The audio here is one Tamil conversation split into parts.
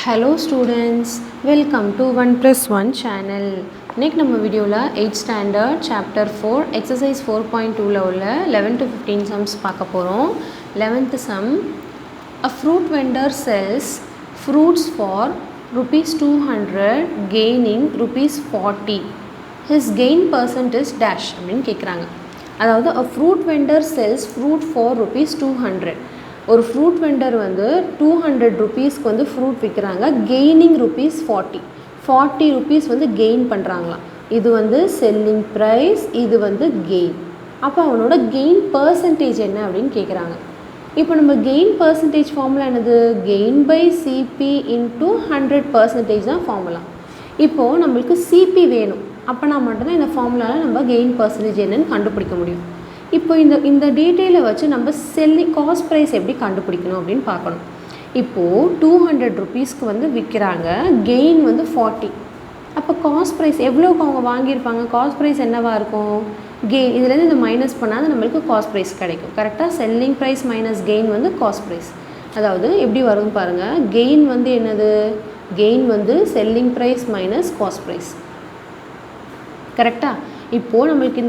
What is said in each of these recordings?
Hello students, welcome to 1+1 channel. இன்னைக்கு நம்ம வீடியோல 8th standard chapter 4 exercise 4.2ல உள்ள 11 to 15 sums பார்க்க போறோம். 11th sum, a fruit vendor sells fruits for rupees 200 gaining rupees 40. His gain percent is dash அப்படினு கேக்குறாங்க. அதாவது a fruit vendor sells fruit for rupees 200. ஒரு ஃப்ரூட் வெண்டர் வந்து 200 ருபீஸ்க்கு வந்து ஃப்ரூட் விற்கிறாங்க, கெய்னிங் ருபீஸ் 40 ருபீஸ் வந்து கெயின் பண்ணுறாங்களாம். இது வந்து செல்லிங் ப்ரைஸ், இது வந்து கெயின். அப்போ அவனோட கெயின் பர்சன்டேஜ் என்ன அப்படின்னு கேட்குறாங்க. இப்போ நம்ம கெயின் பர்சன்டேஜ் ஃபார்முலா என்னது? கெயின் பை சிபி இன்ட்டு 100% தான் ஃபார்முலா. இப்போது நம்மளுக்கு சிபி வேணும், அப்போனா மட்டும்தான் இந்த ஃபார்முலாவில் நம்ம கெயின் பர்சன்டேஜ் என்னன்னு கண்டுபிடிக்க முடியும். இப்போ இந்த டீட்டெயிலை வச்சு நம்ம செல்லிங் காஸ்ட் ப்ரைஸ் எப்படி கண்டுபிடிக்கணும் அப்படின்னு பார்க்கணும். இப்போது 200 ருபீஸ்க்கு வந்து விற்கிறாங்க, கெயின் வந்து 40. அப்போ காஸ்ட் ப்ரைஸ் எவ்வளோக்கு அவங்க வாங்கியிருப்பாங்க? காஸ்ட் ப்ரைஸ் என்னவாக இருக்கும்? கெயின். இதுலேருந்து இந்த மைனஸ் பண்ணால் நம்மளுக்கு காஸ்ட் ப்ரைஸ் கிடைக்கும். கரெக்டாக செல்லிங் ப்ரைஸ் மைனஸ் கெயின் வந்து காஸ்ட் ப்ரைஸ். அதாவது எப்படி வரும் பாருங்கள். கெயின் வந்து என்னது? கெயின் வந்து selling price minus cost price. கரெக்டாக? இப்போது நம்மளுக்கு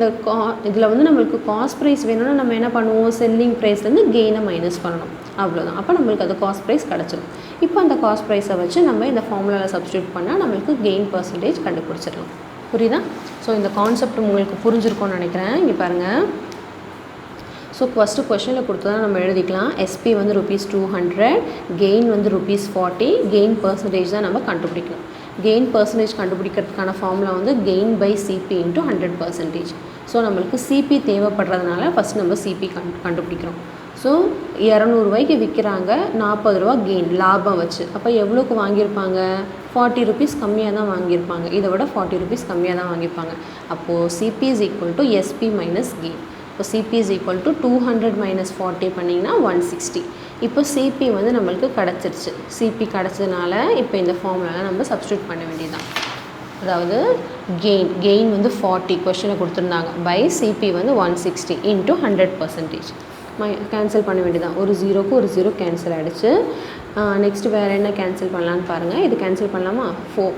இதில் வந்து நம்மளுக்கு காஸ்ட் ப்ரைஸ் வேணும்னா நம்ம என்ன பண்ணுவோம்? செல்லிங் ப்ரைஸ்லேருந்து கெயினை மைனஸ் பண்ணணும், அவ்வளோதான். அப்போ நம்மளுக்கு அது காஸ்ட் ப்ரைஸ் கிடச்சிடும். இப்போ அந்த காஸ்ட் ப்ரைஸை வச்சு நம்ம இந்த ஃபார்முலாவில் சப்ஸ்டியூட் பண்ணால் நம்மளுக்கு கெயின் பர்சன்டேஜ் கண்டுபிடிச்சிடலாம். புரியுதா? ஸோ இந்த கான்செப்ட் உங்களுக்கு புரிஞ்சிருக்கும்னு நினைக்கிறேன். இங்கே பாருங்கள். ஸோ ஃபஸ்ட்டு கொஷனில் கொடுத்ததான் நம்ம எழுதிக்கலாம். எஸ்பி வந்து ருபீஸ் 200, கெயின் வந்து ருபீஸ் 40, கெயின் பர்சன்டேஜ் தான் நம்ம கண்டுபிடிக்கணும். கெயின் பர்சன்டேஜ் கண்டுபிடிக்கிறதுக்கான ஃபார்முலா வந்து gain by CP into 100%. So நம்மளுக்கு சிபி தேவைப்படுறதுனால ஃபஸ்ட் நம்ம சிபி கண்டுபிடிக்கிறோம். ஸோ 200 ரூபாய்க்கு விற்கிறாங்க, 40 ரூபா கெயின் லாபம் வச்சு. அப்போ எவ்வளோக்கு வாங்கியிருப்பாங்க? 40 ருபீஸ் கம்மியாக தான் வாங்கியிருப்பாங்க. இதை விட 40 ருபீஸ் கம்மியாக தான் வாங்கியிருப்பாங்க. அப்போது CP is equal to SP minus gain. இப்போ CP is equal to 200 minus 40 பண்ணிங்கன்னா 160. இப்போ சிபி வந்து நம்மளுக்கு கிடச்சிருச்சு. சிபி கிடச்சதுனால இப்போ இந்த ஃபார்முலாவில் நம்ம சப்ஸ்டியூட் பண்ண வேண்டியதுதான். அதாவது கெயின் வந்து 40 கொஷனில் கொடுத்துருந்தாங்க, பை சிபி வந்து 160 இன்ட்டு 100%. கேன்சல் பண்ண வேண்டியதான். ஒரு ஜீரோக்கு ஒரு ஜீரோ கேன்சல் ஆகிடுச்சு. நெக்ஸ்ட்டு வேறு என்ன கேன்சல் பண்ணலான்னு பாருங்கள். இது கேன்சல் பண்ணலாமா? 4.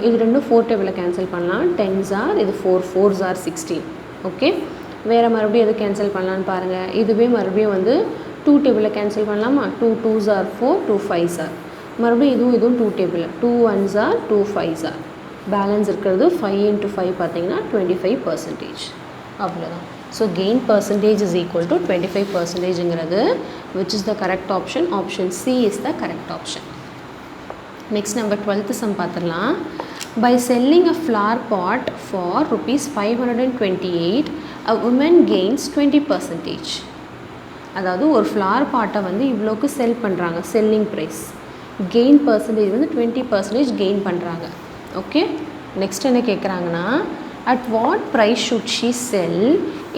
இது ரெண்டும் 4 டேபிளில் கேன்சல் பண்ணலாம். 10s are, இது 4s are 16. ஓகே, வேறு மறுபடியும் எது கேன்சல் பண்ணலான்னு பாருங்கள். இதுவே மறுபடியும் வந்து 2 டேபிளில் கேன்சல் பண்ணலாமா? 2 2s are 4, 2 5s are. மறுபடியும் இதுவும் 2 டேபிளில் 2 1s are, 2 5s are. Balance இருக்கிறது 5 இன்ட்டு 5 பார்த்தீங்கன்னா 25%. அவ்வளோதான். So gain percentage is equal to 25%ங்கிறது which is the correct option. Option C is the correct option. Next நம்ம 12th சம் பார்த்துடலாம். By selling a flower pot for rupees 528, a woman gains 20%. அதாவது ஒரு ஃப்ளவர் பாட்டை வந்து இவ்வளோக்கு செல் பண்ணுறாங்க, செல்லிங் ப்ரைஸ். கெயின் பர்சன்டேஜ் வந்து 20% கெயின் பண்ணுறாங்க. ஓகே, நெக்ஸ்ட் என்ன கேட்குறாங்கன்னா, at what price should she sell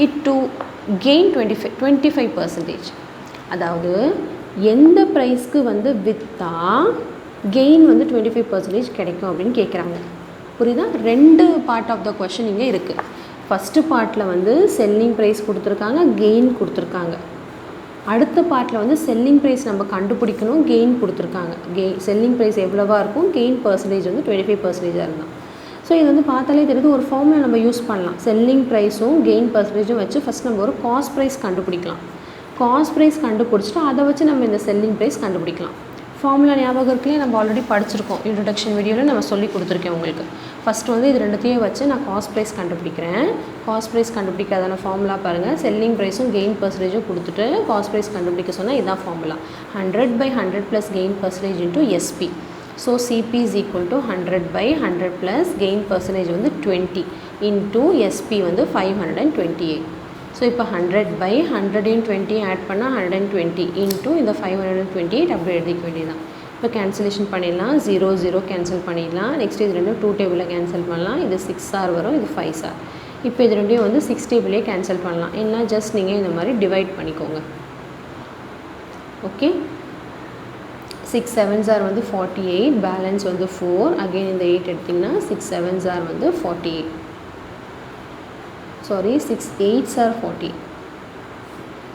it to gain 25%. அதாவது எந்த ப்ரைஸ்க்கு வந்து விற்றா கெயின் வந்து 25% கிடைக்கும் அப்படின்னு கேட்குறாங்க. புரியுதா? 2 பார்ட் ஆஃப் த கொஷின் இங்கே இருக்குது. ஃபஸ்ட்டு பார்ட்டில் வந்து செல்லிங் ப்ரைஸ் கொடுத்துருக்காங்க, கெயின் கொடுத்துருக்காங்க. அடுத்த பார்ட்டில் வந்து செல்லிங் ப்ரைஸ் நம்ம கண்டுபிடிக்கணும், கெயின் கொடுத்துருக்காங்க. செல்லிங் ப்ரைஸ் எவ்வளோவா இருக்கும், கெயின் பர்சன்டேஜ் வந்து 25% இருந்தால். ஸோ இது வந்து பார்த்தாலே தெரியுது, ஒரு ஃபார்முலா நம்ம யூஸ் பண்ணலாம். செல்லிங் ப்ரைஸும் கெயின் பர்சன்டேஜும் வச்சு ஃபஸ்ட் நம்ம ஒரு காஸ்ட் ப்ரைஸ் கண்டுபிடிக்கலாம். காஸ்ட் ப்ரைஸ் கண்டுபிடிச்சிட்டு அதை வச்சு நம்ம இந்த செல்லிங் ப்ரைஸ் கண்டுபிடிக்கலாம். ஃபார்முலா ஞாபகம் இருக்குல்லையே, நம்ம ஆல்ரெடி படிச்சிருக்கோம். இன்ட்ரடக்ஷன் வீடியோவில் நம்ம சொல்லி கொடுத்துருக்கேன் உங்களுக்கு. ஃபஸ்ட்டு வந்து இது ரெண்டுத்தையும் வச்சு நான் காஸ்ட் ப்ரைஸ் கண்டுபிடிக்கிறேன். காஸ்ட் ப்ரைஸ் கண்டுபிடிக்காதான ஃபார்முலா பாருங்கள். செல்லிங் ப்ரைஸும் கெயின் பர்சன்டேஜும் கொடுத்துட்டு காஸ்ட் ப்ரைஸ் கண்டுபிடிக்க சொன்னால் இதுதான் formula. 100 by 100 plus gain percentage into SP. So CP is equal to 100 by 100 plus gain percentage வந்து 20 இன்ட்டு எஸ்பி வந்து 528. ஸோ இப்போ 100 by 120 ஆட் பண்ணால் 120 இன்ட்டு இந்த 528 அப்படி எழுதிக்க வேண்டியதான். இப்போ கேன்சலேஷன் பண்ணிடலாம். 0 0 கேன்சல் பண்ணிடலாம். நெக்ஸ்ட் இது ரெண்டும் 2 டேபிளில் கேன்சல் பண்ணலாம். இது 6r வரும், இது 5r. இப்போ இது ரெண்டையும் வந்து 6 டேபிளே கேன்சல் பண்ணலாம். இல்லைனா ஜஸ்ட் நீங்கள் இந்த மாதிரி டிவைட் பண்ணிக்கோங்க. ஓகே, 6 7s are வந்து 48, பேலன்ஸ் வந்து 4. அகெயின் இந்த 8 எடுத்திங்கன்னா 6 7s are வந்து 48. Sorry, 6 8s are 40.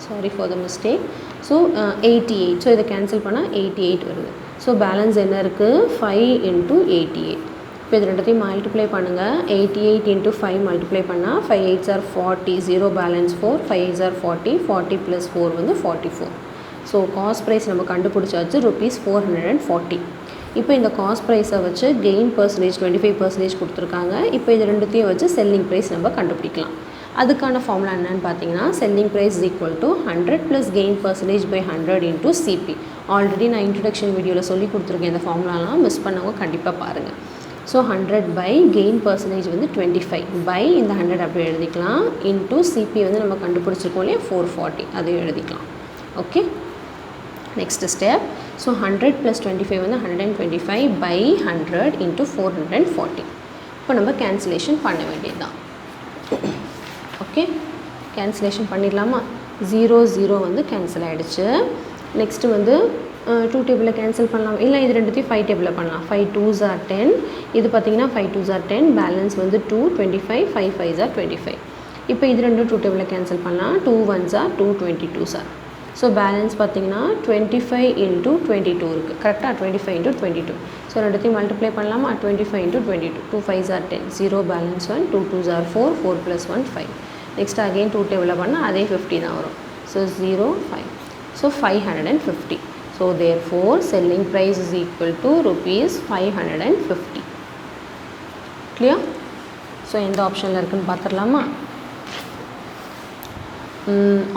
Sorry for the mistake. So 88. So இதை கேன்சல் பண்ணால் 88 வருது. ஸோ பேலன்ஸ் என்ன இருக்குது? 5 × 88. இப்போ இது ரெண்டுத்தையும் மல்டிப்ளை பண்ணுங்கள். 88 × 5 மல்டிப்ளை பண்ணால் 5 8s are 40, 0 balance 4, 5 8s are 40, 40 + 4 வந்து 44. ஸோ காஸ்ட் ப்ரைஸ் நம்ம கண்டுபிடிச்சாச்சு ₹440. இப்போ இந்த காஸ்ட் ப்ரைஸை வச்சு கெயின் பர்சன்டேஜ் 25% கொடுத்துருக்காங்க. இப்போ இது ரெண்டுத்தையும் வச்சு செல்லிங் ப்ரைஸ் நம்ம கண்டுபிடிக்கலாம். அதுக்கான ஃபார்முலா என்னன்னு பார்த்தீங்கன்னா, selling price = 100 + gain percentage / 100 × CP. Already நான் இன்ட்ரடக்ஷன் வீடியோவில் சொல்லி கொடுத்துருக்கேன். இந்த ஃபார்முலாலாம் மிஸ் பண்ணவங்க கண்டிப்பாக பாருங்கள். ஸோ 100 / கெயின் பர்சன்டேஜ் வந்து 25 பை இந்த 100 அப்படி எழுதிக்கலாம், இன்ட்டு சிபி வந்து நம்ம கண்டுபிடிச்சிருக்கோம் இல்லையா 440, அதையும் எழுதிக்கலாம். Okay, next step. ஸோ 100 + 25 வந்து 125 பை 100 × 440. இப்போ நம்ம கேன்சலேஷன் பண்ண வேண்டியது தான். ஓகே, கேன்சலேஷன் பண்ணிடலாமா? 0 0 வந்து கேன்சல் ஆகிடுச்சு. நெக்ஸ்ட்டு வந்து 2 டேபிளில் கேன்சல் பண்ணலாம், இல்லை இது ரெண்டுத்தையும் 5 டேபிளில் பண்ணலாம். 5 2s are 10. இது பார்த்திங்கன்னா 5 2s are 10, பேலன்ஸ் வந்து 2 25, 5 5s are 25. இப்போ இது ரெண்டும் 2 டேபிளில் கேன்சல் பண்ணலாம். 2 1s are 2, 22s are. So balance பார்த்திங்கன்னா 25 × 22 இருக்குது. கரெக்டாக 25 × 22. ஸோ ரெண்டுத்தையும் மல்டிப்ளை பண்ணலாமா? 25 × 22. 2 5s are 10, 0 balance 1, 2 2s are 4, 4 + 1 5. Next again 2 டேபிளில் பண்ணால் அதே 50 தான் வரும். So 0 5. So 550. So therefore selling price is equal to ₹550. clear? So எந்த ஆப்ஷனில் இருக்குன்னு பார்த்துடலாமா?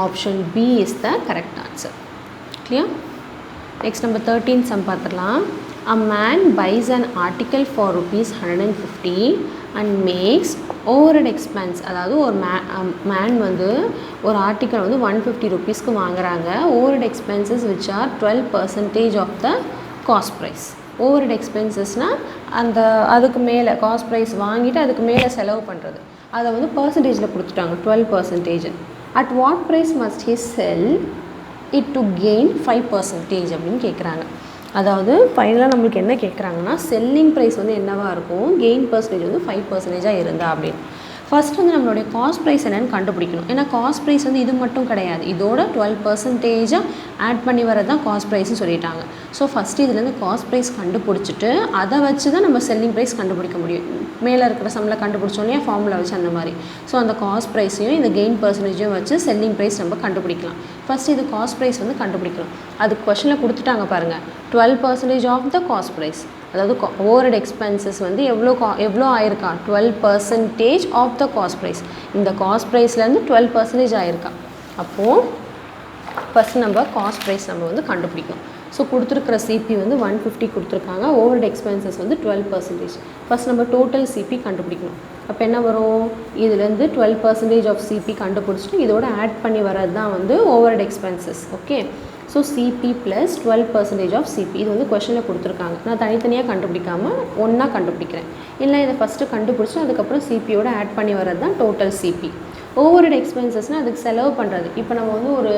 Option B is the correct answer. clear? next number 13 sum பார்த்துடலாம். A man buys an article for ₹150 and makes overhead expense. அதாவது ஒரு மேன் வந்து ஒரு ஆர்டிக்கல் வந்து ₹150 வாங்குறாங்க. overhead expenses which are 12% of the cost price. overhead expensesனால் அந்த அதுக்கு மேலே காஸ்ட் ப்ரைஸ் வாங்கிட்டு அதுக்கு மேலே செலவு பண்ணுறது, அதை வந்து பர்சன்டேஜில் கொடுத்துட்டாங்க 12%. at what price must he sell it to gain 5% அப்படின்னு கேட்குறாங்க. அதாவது ஃபைனலாக நம்மளுக்கு என்ன கேட்குறாங்கன்னா, செல்லிங் ப்ரைஸ் வந்து என்னவாக இருக்கும், கெயின் பர்சன்டேஜ் வந்து 5% இருந்தா அப்படின்னு. ஃபஸ்ட் வந்து நம்மளுடைய காஸ்ட் ப்ரைஸ் என்னென்னு கண்டுபிடிக்கணும். ஏன்னா காஸ்ட் ப்ரைஸ் வந்து இது மட்டும் கிடையாது, இதோட 12% ஆட் பண்ணி வரது தான் காஸ்ட் ப்ரைஸ்னு சொல்லிட்டாங்க. ஸோ ஃபஸ்ட்டு இதுலேருந்து காஸ்ட் ப்ரைஸ் கண்டுபிடிச்சிட்டு அதை வச்சு தான் நம்ம செல்லிங் ப்ரைஸ் கண்டுபிடிக்க முடியும். மேலே இருக்கிற சம்மில் கண்டுபிடிச்சோம் இல்லையா ஃபார்முலா வச்சு அந்த மாதிரி. ஸோ அந்த காஸ்ட் ப்ரைஸையும் இந்த கெயின் பர்சன்டேஜையும் வச்சு செல்லிங் ப்ரைஸ் நம்ம கண்டுபிடிக்கலாம். ஃபஸ்ட்டு இது காஸ்ட் ப்ரைஸ் வந்து கண்டுபிடிக்கலாம். அதுக்கு கொஷனில் கொடுத்துட்டாங்க பாருங்கள், 12% ஆஃப் த காஸ்ட் ப்ரைஸ். அதாவது ஓவர்ஹெட் எக்ஸ்பென்சஸ் வந்து எவ்வளோ ஆயிருக்கா, 12% ஆஃப் த காஸ்ட் ப்ரைஸ். இந்த காஸ்ட் ப்ரைஸ்லேருந்து 12% ஆயிருக்கா. அப்போது ஃபஸ்ட் நம்ம காஸ்ட் ப்ரைஸ் நம்ம வந்து கண்டுபிடிக்கணும். ஸோ கொடுத்துருக்கிற சிபி வந்து 150 கொடுத்துருக்காங்க, ஓவர்ஹெட் எக்ஸ்பென்சஸ் வந்து 12%. ஃபஸ்ட் நம்ம டோட்டல் சிபி கண்டுபிடிக்கணும். அப்போ என்ன வரும், இதுலேருந்து 12% ஆஃப் சிபி கண்டுபிடிச்சிட்டு இதோட ஆட் பண்ணி வர்றது தான் வந்து overhead expenses. Okay, so CP plus 12% of CP. இது வந்து கொஷனில் கொடுத்துருக்காங்க. நான் தனித்தனியாக கண்டுபிடிக்காமல் ஒன்றா கண்டுபிடிக்கிறேன். இல்லை இதை ஃபஸ்ட்டு கண்டுபிடிச்சி அதுக்கப்புறம் சிபியோட ஆட் பண்ணி வர்றது தான் டோட்டல் சிபி. ஓவர்ஹெட் எக்ஸ்பென்சஸ்னால் அதுக்கு செலவு பண்ணுறது. இப்போ நம்ம வந்து ஒரு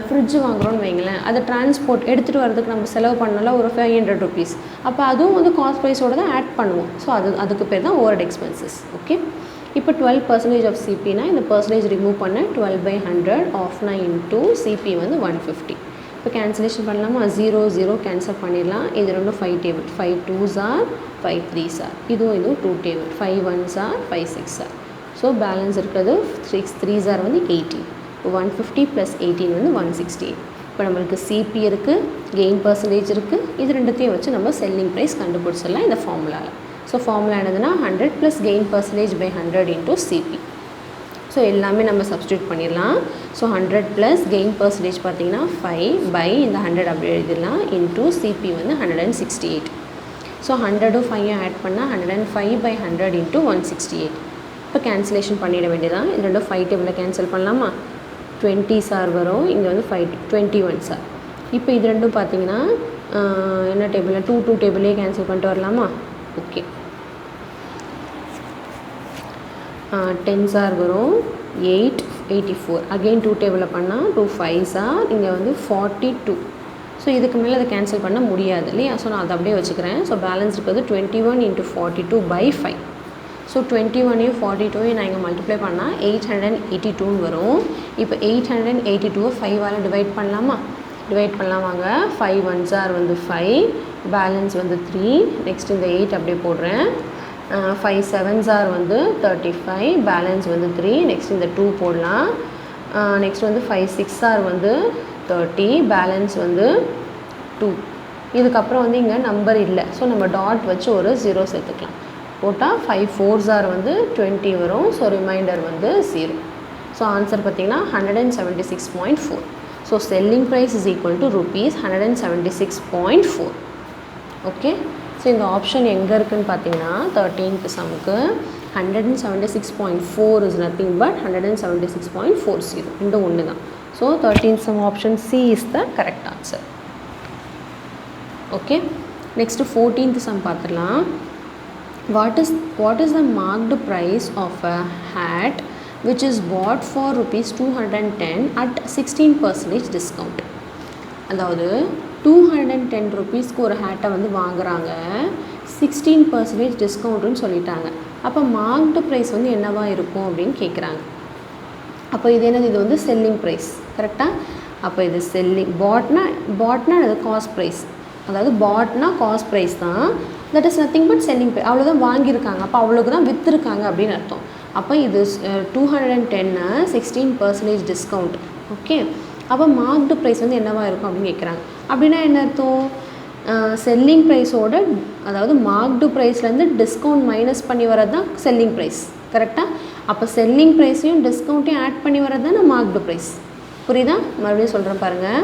ஃப்ரிட்ஜ் வாங்குகிறோன்னு வைங்களேன், அதை டிரான்ஸ்போர்ட் எடுத்துகிட்டு வரதுக்கு நம்ம செலவு பண்ணலாம் ஒரு ₹500. அப்போ அதுவும் வந்து காஸ்ட் ப்ரைஸோடு தான் ஆட் பண்ணுவோம். ஸோ அதுக்கு பேர் தான் ஓவர்ஹெட் எக்ஸ்பென்சஸ். ஓகே, இப்போ 12% ஆஃப் சிபினா இந்த பர்சன்டேஜ் ரிமூவ் பண்ண 12/100 ஆஃப்னா இன்ட்டு சிபி வந்து 150. இப்போ கேன்சலேஷன் பண்ணலாமா? 0 0 கேன்சல் பண்ணிடலாம். இது ரெண்டும் 5 table, 5 2s are 5 3s are. இதுவும் 2 table, 5 1s are 5 6s are. So balance இருக்கிறது 6 3s are வந்து 18. 150 + 18 வந்து 168. இப்போ நம்மளுக்கு சிபி இருக்குது, கெயின் பர்சன்டேஜ் இருக்குது. இது ரெண்டுத்தையும் வச்சு நம்ம செல்லிங் ப்ரைஸ் கண்டுபிடிச்சிடலாம் இந்த ஃபார்முலாவில். ஸோ ஃபார்முலா என்னதுன்னா 100 + கெயின் பர்சன்டேஜ் / 100 × சிபி. ஸோ எல்லாமே நம்ம சப்ஸ்டியூட் பண்ணிடலாம். ஸோ 100 + கெயின் பர்சன்டேஜ் பார்த்திங்கன்னா 5 பை இந்த 100 அப்படி எழுதிடலாம், இன்ட்டு சிபி வந்து 168. ஸோ 100ம் 5ம் ஆட் பண்ணால் 105/100 × 168. இப்போ கேன்சலேஷன் பண்ணிட வேண்டியதான். இது ரெண்டும் 5 டேபிளில் கேன்சல் பண்ணலாமா? 20s are வரும், இங்கே வந்து 21s are. இப்போ இது ரெண்டும் பார்த்தீங்கன்னா என்ன டேபிளில் 2 டேபிளே கேன்சல் பண்ணிட்டு வரலாமா? ஓகே, 10s are வரும், 8 84. அகெயின் 2 டேபிளில் பண்ணால் 2 5s are, இங்கே வந்து 42. ஸோ இதுக்கு மேலே அதை கேன்சல் பண்ண முடியாது இல்லையா? ஸோ நான் அதை அப்படியே வச்சுக்கிறேன். ஸோ பேலன்ஸ் இருக்கிறது 21 × 42/5. ஸோ 21 42 நான் இங்கே மல்டிப்ளை பண்ணால் 882 வரும். இப்போ 882 5ஆல் டிவைட் பண்ணலாமா? டிவைட் பண்ணலாம் வாங்க. 5 1s are வந்து 5, பேலன்ஸ் வந்து 3. நெக்ஸ்ட் இந்த 8 அப்படியே போடுறேன். 5 7s are வந்து 35, பேலன்ஸ் வந்து 3. நெக்ஸ்ட் இந்த 2 போடலாம். நெக்ஸ்ட் வந்து 5 6 are வந்து 30, பேலன்ஸ் வந்து 2. இதுக்கப்புறம் வந்து இங்கே நம்பர் இல்லை, ஸோ நம்ம டாட் வச்சு ஒரு 0 சேர்த்துக்கலாம். போட்டால் 5 4s are வந்து 20 வரும். ஸோ ரிமைண்டர் வந்து 0. ஸோ ஆன்சர் பார்த்திங்கன்னா 176.4. So selling price is equal to rupees 176.4. Okay. So இந்த ஆப்ஷன் எங்கே இருக்குதுன்னு பார்த்தீங்கன்னா 13th சம்முக்கு 176.4 இஸ் நத்திங் பட் 176.40. இந்த ஒன்று தான். So 13th sum option C is the correct answer. Okay. Next 14th sum பார்த்துடலாம். What is the marked price of a hat which is bought for rupees 210 at 16% discount? அதாவது 210 rupeesக்கு ஒரு ஹேட்டை வந்து வாங்குறாங்க, 16% டிஸ்கவுண்ட்டுன்னு சொல்லிட்டாங்க. அப்போ மார்க்டு ப்ரைஸ் வந்து என்னவா இருக்கும் அப்படின்னு கேட்குறாங்க. அப்போ இது என்னது? இது வந்து செல்லிங் ப்ரைஸ். கரெக்டாக? அப்போ இது செல்லிங் பாட்னா அது காஸ்ட் ப்ரைஸ். அதாவது பாட்னா காஸ்ட் ப்ரைஸ் தான். That is nothing but selling price. அவ்வளோதான் வாங்கியிருக்காங்க, அப்போ அவ்வளோக்கு தான் விற்றுருக்காங்க அப்படின்னு அர்த்தம். அப்போ இது 210 16% டிஸ்கவுண்ட். ஓகே. அப்போ மார்க்டு ப்ரைஸ் வந்து என்னவாக இருக்கும் அப்படின்னு கேட்குறாங்க. அப்படின்னா என்ன அர்த்தம்? செல்லிங் ப்ரைஸோட, அதாவது மார்க்டு ப்ரைஸ்லேருந்து டிஸ்கவுண்ட் மைனஸ் பண்ணி வரது தான் செல்லிங் ப்ரைஸ். கரெக்டாக? அப்போ செல்லிங் ப்ரைஸையும் டிஸ்கவுண்ட்டையும் ஆட் பண்ணி வரது தான் மார்க்டு ப்ரைஸ். புரியுதா? மறுபடியும் சொல்கிறேன் பாருங்கள்.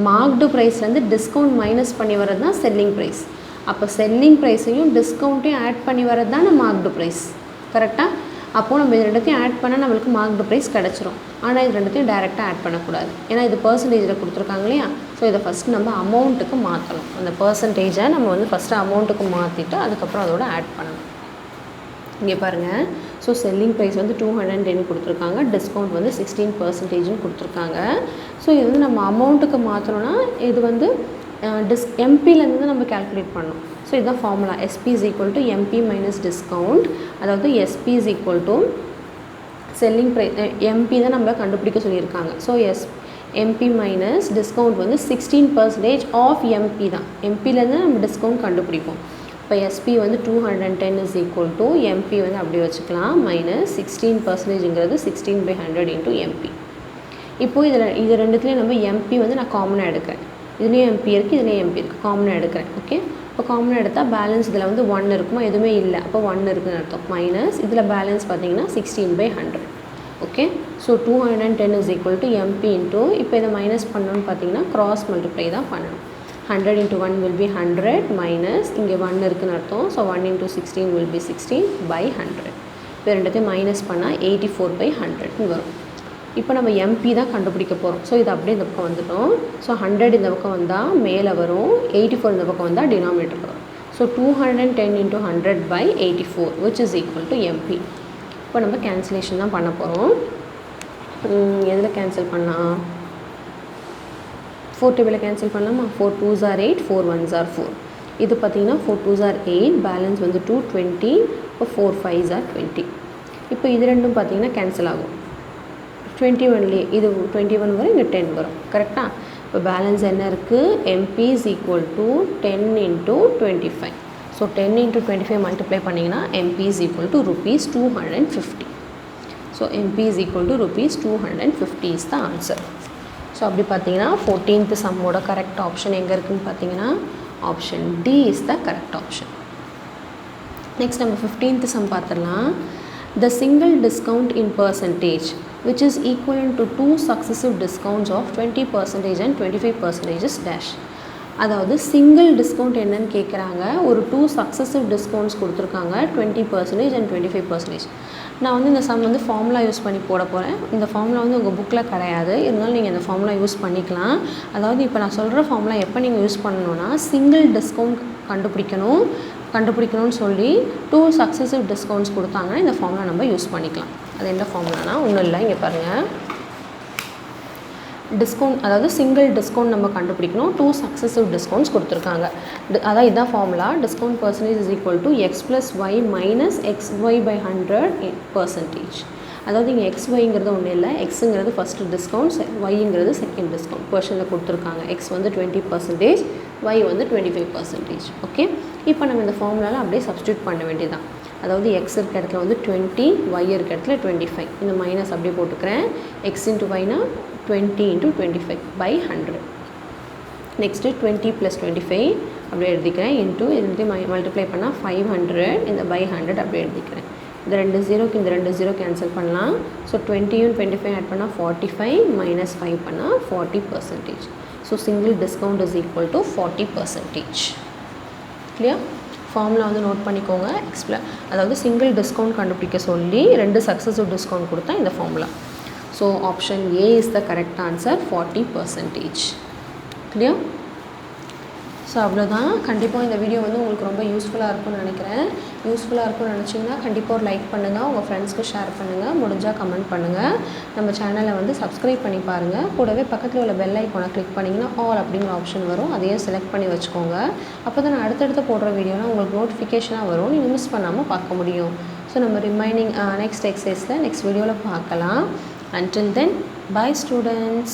மார்க்டு ப்ரைஸ்லேருந்து டிஸ்கவுண்ட் மைனஸ் பண்ணி வரது தான் செல்லிங் ப்ரைஸ். அப்போ செல்லிங் ப்ரைஸையும் டிஸ்கவுண்ட்டையும் ஆட் பண்ணி வரது தான் மார்க்டு ப்ரைஸ். கரெக்டாக? அப்போது நம்ம இது ரெண்டுத்தையும் ஆட் பண்ணால் நம்மளுக்கு மார்க்டு ப்ரைஸ் கிடச்சிரும். ஆனால் இது ரெண்டுத்தையும் டைரெக்டாக ஆட் பண்ணக்கூடாது, ஏன்னா இது பர்சன்டேஜில் கொடுத்துருக்காங்க இல்லையா. ஸோ இதை ஃபஸ்ட்டு நம்ம அமௌண்ட்டுக்கு மாற்றணும். அந்த பர்சன்டேஜை நம்ம வந்து ஃபஸ்ட்டு அமௌண்ட்டுக்கு மாற்றிட்டு அதுக்கப்புறம் அதோட ஆட் பண்ணணும். இங்கே பாருங்கள். ஸோ செல்லிங் ப்ரைஸ் வந்து 210 கொடுத்துருக்காங்க, டிஸ்கவுண்ட் வந்து 16% கொடுத்துருக்காங்க. ஸோ இது வந்து நம்ம அமௌண்ட்டுக்கு மாற்றணும்னா இது வந்து எம்பிலேருந்து நம்ம கேல்குலேட் பண்ணணும். ஸோ இதுதான் formula. SP is equal to MP minus discount. அதாவது SP is equal to selling price, MP தான் நம்ம கண்டுபிடிக்க சொல்லியிருக்காங்க. ஸோ எம்பி மைனஸ் டிஸ்கவுண்ட் வந்து 16% ஆஃப் எம்பி தான். எம்பிலேருந்து நம்ம டிஸ்கவுண்ட் கண்டுபிடிப்போம். இப்போ எஸ்பி வந்து 210 இஸ் ஈக்குவல் டு எம்பி வந்து அப்படி வச்சுக்கலாம், மைனஸ் 16%ங்கிறது 16/100 இன்ட்டு எம்பி. இப்போது இது ரெண்டுத்துலேயும் நம்ம எம்பி வந்து நான் காமனாக எடுக்கிறேன். இதுலேயும் எம்பி இருக்குது, இதுலேயும் எம்பி இருக்குது, காமனாக எடுக்கிறேன். ஓகே. இப்போ காமனாக எடுத்தால் பேலன்ஸ் இதில் வந்து 1 இருக்குமா? எதுவுமே இல்லை, அப்போ 1 இருக்குதுன்னு அர்த்தம். மைனஸ் இதில் பேலன்ஸ் பார்த்தீங்கன்னா 16/100. Okay. So 210 is equal to MP into, இப்போ இதை மைனஸ் பண்ணணும்னு பார்த்தீங்கன்னா க்ராஸ் மல்டிப்ளை தான் பண்ணணும். 100 into 1 will be 100 மைனஸ் இங்கே 1 இருக்குன்னு அர்த்தம். So 1 into 16 will be 16/100. இப்போ ரெண்டுத்தையும் மைனஸ் பண்ணால் 84/100 வரும். இப்போ நம்ம எம்பி தான் கண்டுபிடிக்க போகிறோம். ஸோ இது அப்படியே இந்த பக்கம் வந்துட்டோம். ஸோ 100 இந்த பக்கம் வந்தால் மேலே வரும், 84 இந்த பக்கம் வந்தால் டினாமினேட்டர் வரும். So 210 into 100/84 which is equal to MP. இப்போ நம்ம கேன்சலேஷன் தான் பண்ண போகிறோம். எதில் கேன்சல் பண்ணலாம்? 4 டேபிளில் கேன்சல் பண்ணலாமா? 4 2s are 8, 4 1s are 4. இது பார்த்திங்கன்னா 4 2s are 8, பேலன்ஸ் வந்து 220. இப்போ 4 5s are 20. இப்போ இது ரெண்டும் பார்த்திங்கன்னா கேன்சல் ஆகும். 21லேயே இது 21 வரும், இங்கே 10 வரும். கரெக்டாக? இப்போ பேலன்ஸ் என்ன இருக்குது? MP is equal to 10 into 25. So 10 into 25 multiply பண்ணிங்கன்னா MP is equal to ₹250. So MP is equal to ₹250 is the answer. So அப்படி பார்த்தீங்கன்னா 14th சம்மோட கரெக்ட் ஆப்ஷன் எங்கே இருக்குதுன்னு பார்த்தீங்கன்னா option D is the correct option. Next நம்ம 15th சம் பார்த்துடலாம். The single discount in percentage which is equivalent to 2 successive discounts of 20% and 25% dash. அதாவது சிங்கிள் டிஸ்கவுண்ட் என்னன்னு கேட்குறாங்க. ஒரு 2 சக்ஸசிவ் டிஸ்கவுண்ட்ஸ் கொடுத்துருக்காங்க, 20% and 25%. நான் வந்து இந்த சம் வந்து ஃபார்முலா யூஸ் பண்ணி போட போகிறேன். இந்த ஃபார்முலா வந்து உங்கள் புக்கில் கிடையாது, இருந்தாலும் நீங்கள் இந்த ஃபார்முலா யூஸ் பண்ணிக்கலாம். அதாவது இப்போ நான் சொல்கிற ஃபார்முலா எப்போ நீங்கள் யூஸ் பண்ணணுன்னா, சிங்கிள் டிஸ்கவுண்ட் கண்டுபிடிக்கணும்னு சொல்லி 2 சக்ஸசிவ் டிஸ்கவுண்ட்ஸ் கொடுத்தாங்கன்னா இந்த ஃபார்முலா நம்ம யூஸ் பண்ணிக்கலாம். அது என்ன ஃபார்முலானா ஒன்றும் இல்லை, இங்கே பாருங்கள். டிஸ்கவுண்ட் அதாவது சிங்கிள் டிஸ்கவுண்ட் நம்ம கண்டுபிடிக்கணும். 2 சக்ஸஸிவ் டிஸ்கவுண்ட்ஸ் கொடுத்துருக்காங்க. அதான் இதுதான் formula. Discount percentage is equal to x plus y minus x y by 100%. அதாவது இங்கே எக்ஸ் ஒய்ங்கிறது ஒன்றும் இல்லை, எக்ஸுங்கிறது ஃபஸ்ட்டு டிஸ்கவுண்ட், ஒய்ங்கிறது செகண்ட் டிஸ்கவுண்ட். கொஷனில் கொடுத்துருக்காங்க. எக்ஸ் வந்து 20%, ஒய் வந்து 25%. ஓகே, இப்போ நம்ம இந்த ஃபார்முலாவில் அப்படியே சப்ஸ்டியூட் பண்ண வேண்டியதான். அதாவது எக்ஸ் இருக்க இடத்துல வந்து 20, ஒய் இருக்க இடத்துல 25. இந்த மைனஸ் அப்படியே போட்டுக்கிறேன். எக்ஸ் இன்ட்டு ஒய்னா 20 × 25 by 100. நெக்ஸ்ட்டு 20 + 25 அப்படியே எழுதிக்கிறேன். இன்ட்டு இது மல்டிப்ளை பண்ணால் 500, இந்த பை 100 அப்படியே எழுதிக்கிறேன். இந்த 2 0க்கு இந்த 2 0 கேன்சல் பண்ணலாம். ஸோ 20யும் 25 ஆட் பண்ணால் 45, மைனஸ் 5 பண்ணால் 40%. So single discount is equal to 40%. Clear? Formula வந்து நோட் பண்ணிக்கோங்க. அதாவது சிங்கிள் டிஸ்கவுண்ட் கண்டுபிடிக்க சொல்லி 2 சக்ஸஸிவ் டிஸ்கவுண்ட் கொடுத்தா இந்த formula. So option A is the correct answer, 40%. Clear? So அவ்வளோதான். கண்டிப்பாக இந்த வீடியோ வந்து உங்களுக்கு ரொம்ப யூஸ்ஃபுல்லாக இருக்கும்னு நினைக்கிறேன். யூஸ்ஃபுல்லாக இருக்கும்னு நினச்சிங்கன்னா கண்டிப்பாக ஒரு லைக் பண்ணுங்கள், உங்கள் ஃப்ரெண்ட்ஸ்க்கு ஷேர் பண்ணுங்கள், முடிஞ்சால் கமெண்ட் பண்ணுங்கள். நம்ம சேனலை வந்து சப்ஸ்கிரைப் பண்ணி பாருங்கள். கூடவே பக்கத்தில் உள்ள பெல் ஐக்கானை கிளிக் பண்ணிங்கன்னா ஆல் அப்படிங்கிற ஆப்ஷன் வரும். அதையே செலக்ட் பண்ணி வச்சுக்கோங்க. அப்போ தான் நான் அடுத்தடுத்து போடுற வீடியோலாம் உங்களுக்கு நோட்டிஃபிகேஷனாக வரும், நீங்கள் மிஸ் பண்ணாமல் பார்க்க முடியும். ஸோ நம்ம ரிமைனிங் நெக்ஸ்ட் எக்ஸசைஸில் நெக்ஸ்ட் வீடியோவில் பார்க்கலாம். Until then, bye students.